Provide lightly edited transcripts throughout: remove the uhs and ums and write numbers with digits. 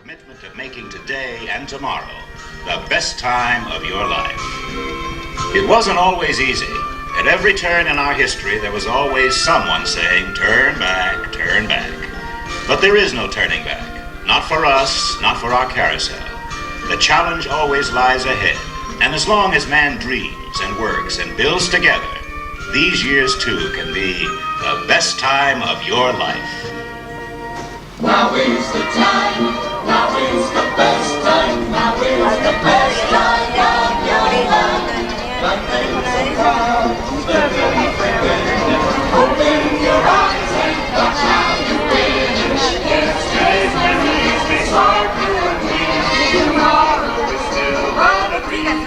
commitment of making today and tomorrow the best time of your life. It wasn't always easy. At every turn in our history, there was always someone saying, turn back, turn back. But there is no turning back. Not for us, not for our carousel. The challenge always lies ahead. And as long as man dreams and works and builds together, these years too can be the best time of your life. Now is the time, now is the best time, now is the best time of your life. Life is a cloud, steadily fading. Open your eyes and watch how you win. Yesterday's memories may spark you and me. Tomorrow is still but a dream.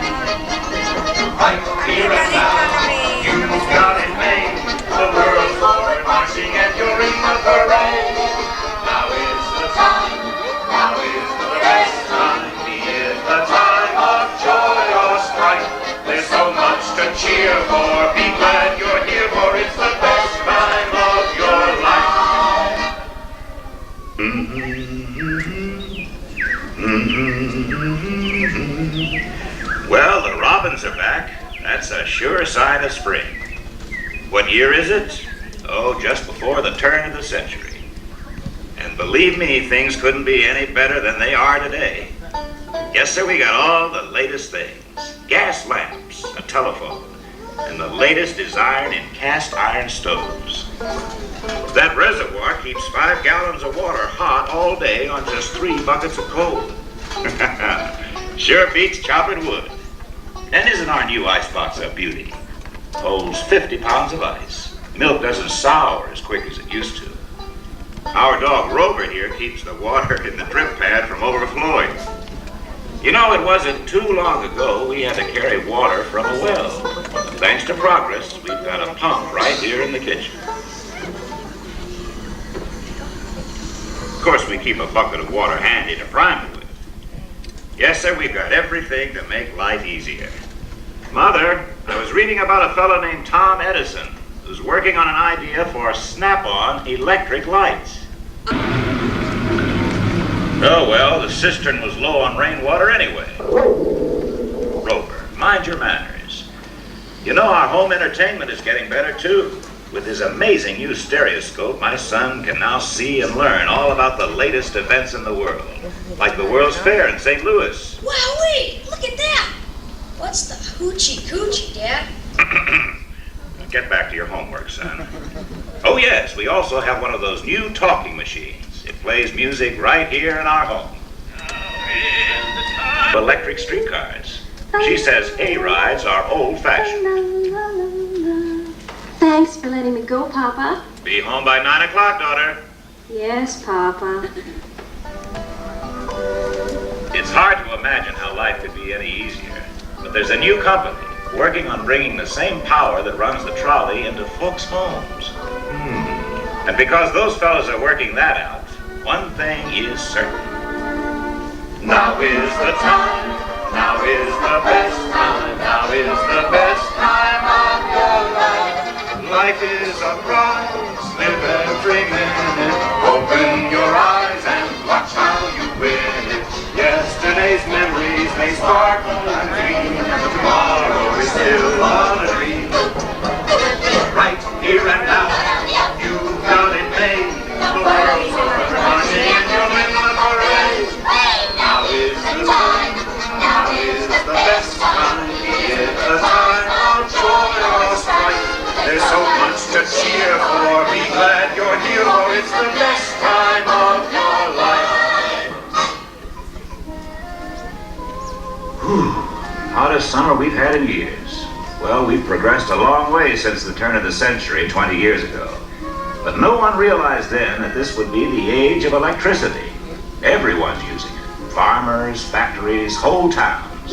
Right here and now, you've got it made. The world's forward marching and you're in the parade. Now is the time, now is the best time. Is the time of joy or strife. There's so much to cheer for. Be glad you're here, for it's the best time of your life. Well, the robins are back. That's a sure sign of spring. What year is it? Oh, just before the turn of the century. And believe me, things couldn't be any better than they are today. Yes, sir, we got all the latest things. Gas lamps, a telephone, and the latest design in cast iron stoves. That reservoir keeps 5 gallons of water hot all day on just 3 buckets of coal. Sure beats chopping wood. And isn't our new icebox a beauty? Holds 50 pounds of ice. Milk doesn't sour as quick as it used to. Our dog Rover here keeps the water in the drip pad from overflowing. You know, it wasn't too long ago we had to carry water from a well. Thanks to progress, we've got a pump right here in the kitchen. Of course, we keep a bucket of water handy to prime it with. Yes, sir, we've got everything to make life easier. Mother, I was reading about a fellow named Tom Edison who's working on an idea for snap-on electric lights. Oh, well, the cistern was low on rainwater anyway. Rover, mind your manners. You know, our home entertainment is getting better, too. With his amazing new stereoscope, my son can now see and learn all about the latest events in the world, like the World's Fair in St. Louis. Wowee! Look at that! What's the hoochie coochie, Dad? Get back to your homework, son. Oh, yes, we also have one of those new talking machines. It plays music right here in our home. Electric streetcars. She says A-rides are old-fashioned. Thanks for letting me go, Papa. Be home by 9 o'clock, daughter. Yes, Papa. It's hard to imagine how life could be any easier. But there's a new company working on bringing the same power that runs the trolley into folks' homes. And because those fellows are working that out, one thing is certain. Now is the time, now is the best time, now is the best time of your life. Life is a prize, live every minute. Open your eyes and watch how you win it. Yesterday's memories may sparkle and dream. Tomorrow is still on a dream. Right here and now, you've got it made. The world's over marching and you're in the parade. Now is the time, now is the best time. Is the time of joy or strife. There's so much to cheer for. Be glad you're here, for it's the best time of your life. Hottest summer we've had in years. Well, we've progressed a long way since the turn of the century 20 years ago. But no one realized then that this would be the age of electricity. Everyone's using it. Farmers, factories, whole towns.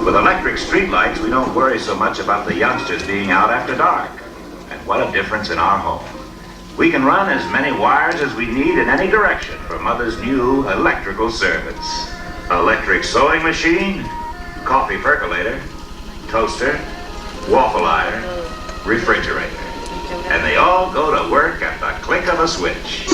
With electric streetlights, we don't worry so much about the youngsters being out after dark. And what a difference in our home. We can run as many wires as we need in any direction for Mother's new electrical servants. Electric sewing machine, coffee percolator, toaster, waffle iron, refrigerator. and they all go to work at the click of a switch.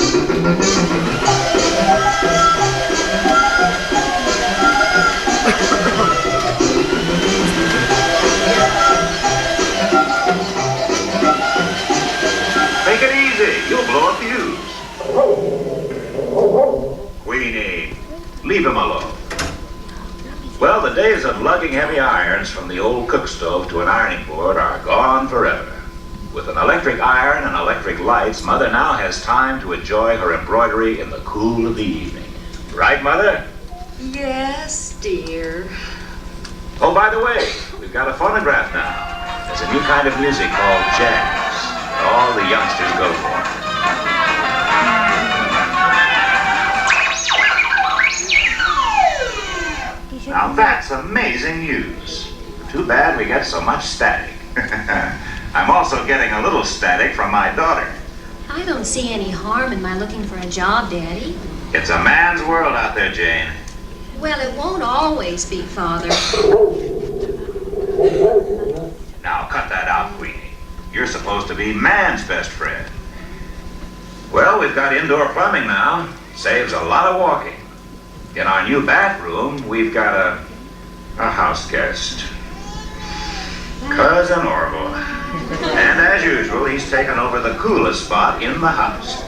Take it easy, you'll blow a fuse. Queenie, leave him alone. Well, the days of lugging heavy irons from the old cook stove to an ironing board are gone forever. With an electric iron and electric lights, Mother now has time to enjoy her embroidery in the cool of the evening. Right, Mother? Yes, dear. Oh, by the way, we've got a phonograph now. There's a new kind of music called jazz that all the youngsters go for. Now that's amazing news. Too bad we get so much static. I'm also getting a little static from my daughter. I don't see any harm in my looking for a job, Daddy. It's a man's world out there, Jane. Well, it won't always be, Father. Now cut that out, Queenie. You're supposed to be man's best friend. Well, we've got indoor plumbing now. Saves a lot of walking. In our new bathroom, we've got a house guest. Cousin Orville. And as usual, he's taken over the coolest spot in the house.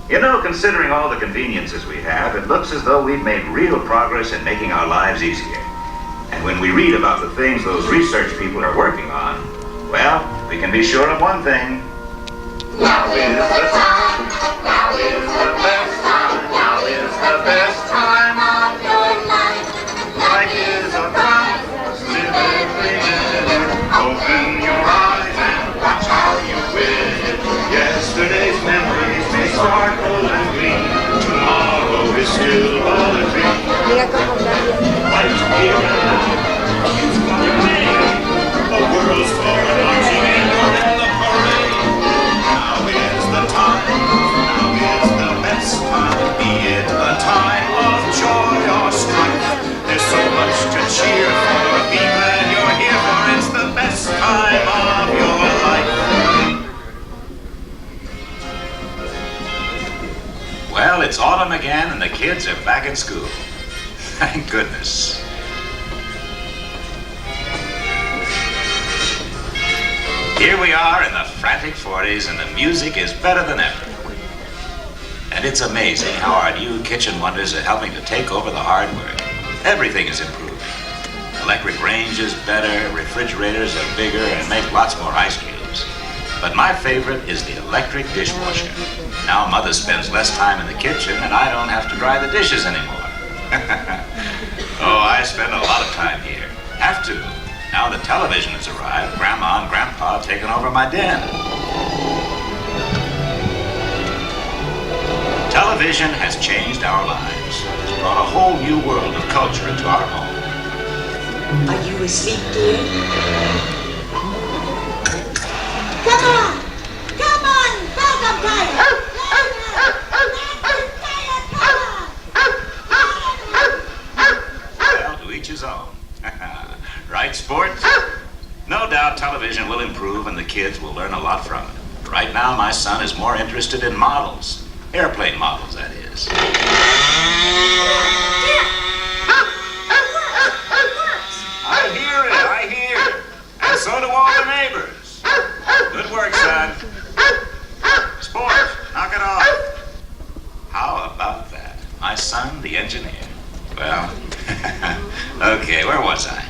You know, considering all the conveniences we have, it looks as though we've made real progress in making our lives easier. And when we read about the things those research people are working on, well, we can be sure of one thing. Now is the time, now is the best time, now is the best time of your life. Life is a prize, live every minute. Open your eyes and watch how you win. Yesterday's memories may sparkle and gleam. Tomorrow is still all a dream. Life's here and now, it's gonna rain. The world's for marching in on the parade. Now is the time, now is the best time. Be it the time of joy or strife. There's so much to cheer for. Be glad you're here, for it's the best time of your life. Well, it's autumn again and the kids are back at school. Thank goodness. Here we are in the frantic 40s and the music is better than ever. And it's amazing how our new kitchen wonders are helping to take over the hard work. Everything is improving. Electric range is better, refrigerators are bigger, and make lots more ice cubes. But my favorite is the electric dishwasher. Now Mother spends less time in the kitchen and I don't have to dry the dishes anymore. Oh, I spend a lot of time here. Have to. Now the television has arrived, Grandma and Grandpa have taken over my den. Television has changed our lives. It's brought a whole new world of culture into our home. Are you asleep, dear? Come on! Come on! Dog, I'm tired! Well, to each his own. Right, Sport? No doubt television will improve and the kids will learn a lot from it. Right now, my son is more interested in models. Airplane models, that is. I hear. And so do all the neighbors. Good work, son. Sport, knock it off. How about that? My son, the engineer. Well, okay, where was I?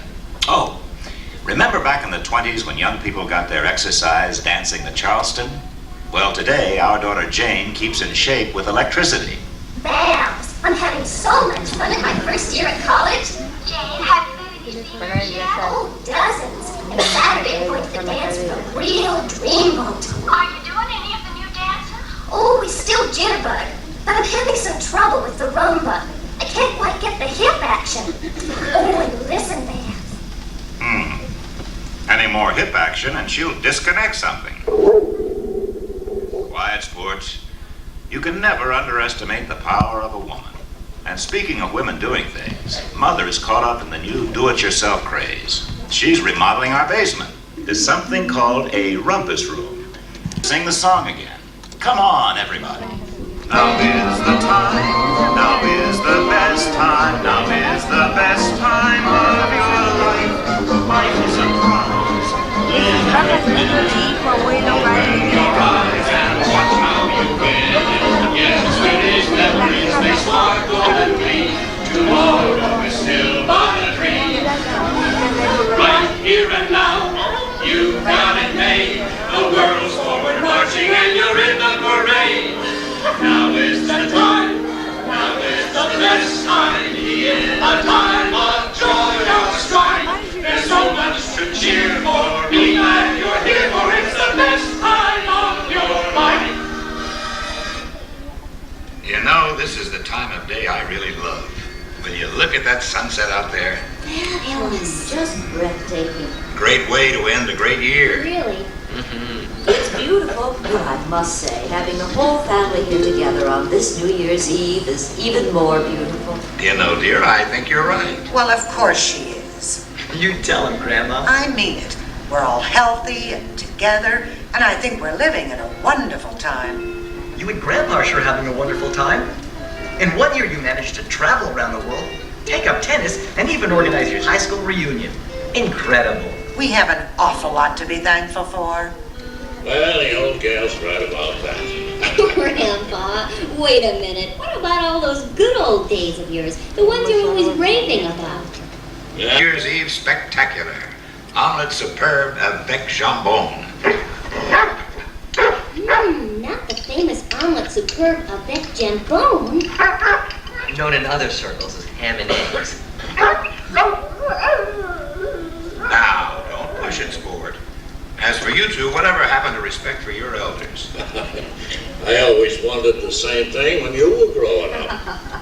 Oh, remember back in the 20s when young people got their exercise dancing the Charleston? Well, today, our daughter Jane keeps in shape with electricity. Babs, I'm having so much fun in my first year at college. Jane, have you been to these things yet? Oh, dozens. And Saturday I'm going to the dance with a real dreamboat. Are you doing any of the new dances? Oh, we still jitterbug. But I'm having some trouble with the rumba. I can't quite get the hip action. Oh, and listen, Babs. Any more hip action and she'll disconnect something. Quiet, Sports. You can never underestimate the power of a woman. And speaking of women doing things, Mother is caught up in the new do-it-yourself craze. She's remodeling our basement. is something called a rumpus room. Sing the song again. Come on, everybody. Now is the time, now is the best time, now is the best time of your life. Life is a prize. Live every minute, open your eyes and watch how you win. Yesterday's memories may sparkle and gleam. Tomorrow is still but a dream. Right here and now, you've got it made. The world's forward marching and you're in the parade. Now is the time, now is the best time, a time of joy or strife. There's so much to cheer for, be glad you're here, for it's the best time of your life. You know, this is the time of day I really love. Will you look at that sunset out there? Fabulous. Just breathtaking. Great way to end a great year. Really? It's beautiful, but I must say, having the whole family here together on this New Year's Eve is even more beautiful. You know, dear, I think you're right. Well, of course she is. You tell him, Grandma. I mean it. We're all healthy and together, and I think we're living in a wonderful time. You and Grandma are sure having a wonderful time. In 1 year, you managed to travel around the world, take up tennis, and even organize your high school reunion. Incredible. We have an awful lot to be thankful for. Well, the old gal's right about that. Grandpa, wait a minute. What about all those good old days of yours? The ones you're always raving about. New Year's Eve spectacular. Omelette superbe avec jambon. Not the famous omelette superbe avec jambon. Known in other circles as ham and eggs. Now, don't push it, sport. As for you two, whatever happened to respect for your elders? I always wondered the same thing when you were growing up.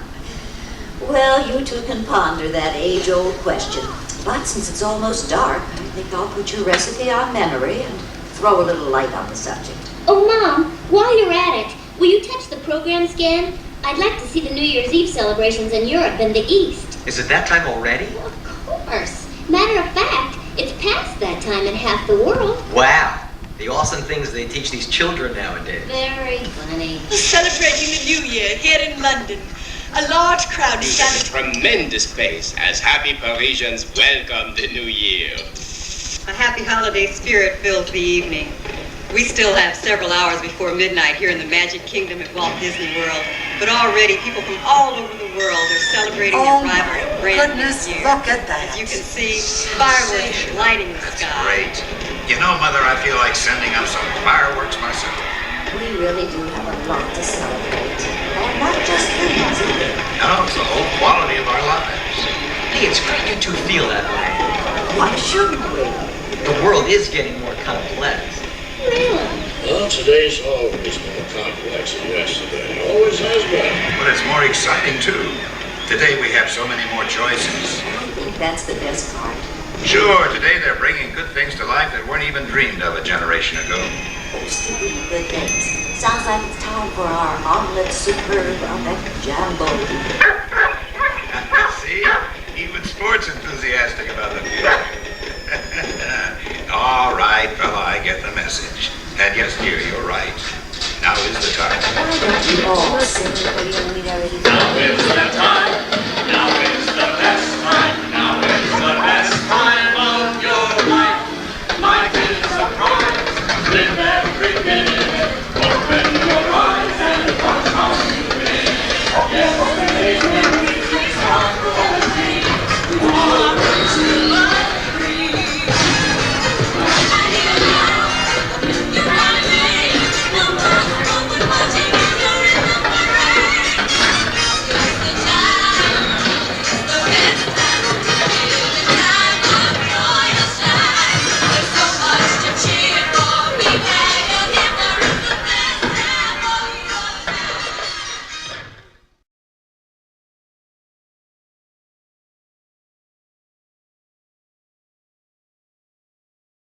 Well, you two can ponder that age-old question. But since it's almost dark, I think I'll put your recipe on memory and throw a little light on the subject. Oh, Mom, while you're at it, will you touch the program scan? I'd like to see the New Year's Eve celebrations in Europe and the East. Is it that time already? Of course. Matter of fact, it's past that time in half the world. Wow. The awesome things they teach these children nowadays. Very funny. Celebrating the New Year here in London. A large crowd is gathered. Tremendous pace as happy Parisians welcome the new year. A happy holiday spirit fills the evening. We still have several hours before midnight here in the Magic Kingdom at Walt Disney World, but already people from all over the world are celebrating the arrival of brand new year. Look at that. As you can see, fireworks lighting the sky. Great. You know, Mother, I feel like sending up some fireworks myself. We really do have a lot to celebrate. And not just things either. No, it's the whole quality of our lives. Hey, it's great you two feel that way. Why shouldn't we? The world is getting more complex. Really? Well, today's always more complex than yesterday. Always has been. But it's more exciting, too. Today we have so many more choices. I think that's the best part. Sure, today they're bringing good things to life that weren't even dreamed of a generation ago. Speaking of good things, sounds like it's time for our omelette superbe avec jambon. See? Even sports enthusiastic about the future. All right, fella, I get the message. And yes, dear, you're right. Now is the time. Why don't we all sing what we already do? Now is the time. Now is the best time. Now is the best time of your life. Life is a prize. Live every minute. Open your eyes and watch how you win. Yesterday's